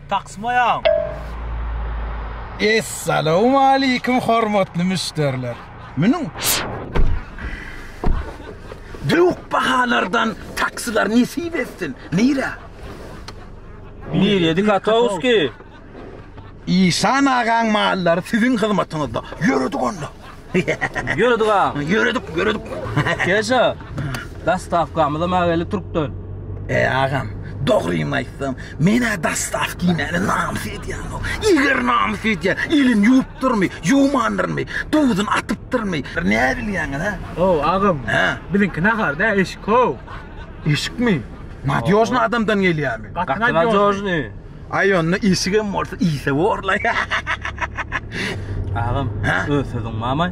Taksmayam. Assalamu alaykum hormatly müşteriler. Mening Büyük bahalardan taksiler nesip etsin. Nira? Nereye dikatavuz ki? İşan ağan mallary sizin hizmetinizde. Yürüdük onda. Yürüdük ağam. Yürüdük. Keşe. Dastavkamıda mağeli Türk'tön. Ağam, doğruyum aysam, mena dastavkine namus edýän o. Iger namus edýän, ilin yup durmy, yumanırmy, tuğdun atıp durmy. Ne bilýäň ha? O ağam, Ha. bilinki nakar da eşik o. Eşik mi? Nadyožna adamdan gelýärmi? Katına George'ni. Ay onu işigem bolsa ise borlay. Ağam, ösüdün mamay.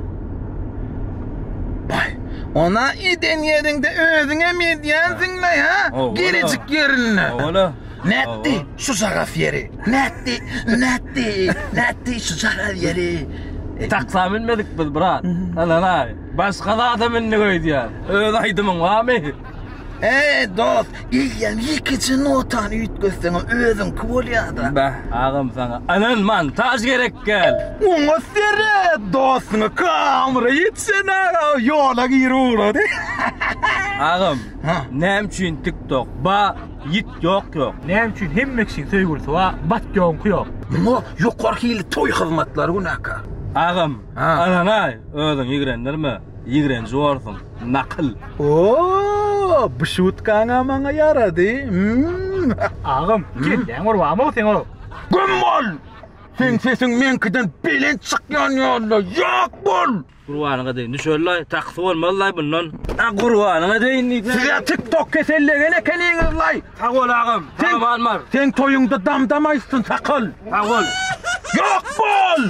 Bay, ona iden yerinde özüne mi edýänsiňle ha? Oğla. Gelecek yerine. Oğla. Netti şu saraf yeri. Netti şu saraf yeri. Taksa binmedik biz brat. Ana başka da adamın ne koydu öyle aydımın var mı? Dost, iyiyem ikici notan ütgösene özün kıbolyadı. Be ağam sana anan montaj gerek gel. Ona sere dostunu kamera yetsene yola girur. Ağam Ha. nem için TikTok ba yit yok. Ne üçün hemmeksin söýgürse wa bat ýonky ýok. Mo yukarı toy hizmetleri günaka. Ağam Ha. ananay özün yigrenler mi? Yigrenci olsun nakıl. Oo, bu şutkana bana yaradı. Ağam, gelden or wama sen o. Gummol! Sen sesin menkiden bilen çıkyan yolla. Yok bol! Kurbanına deyin düşörlay taksı olmallay bundan. Kurbanına deyin. Size TikTok kesellerine keliniz lay. Sağ ol ağam. Tamam almar. Sen toyunda damdamaysın sakal. Sağ ol. Yok bol!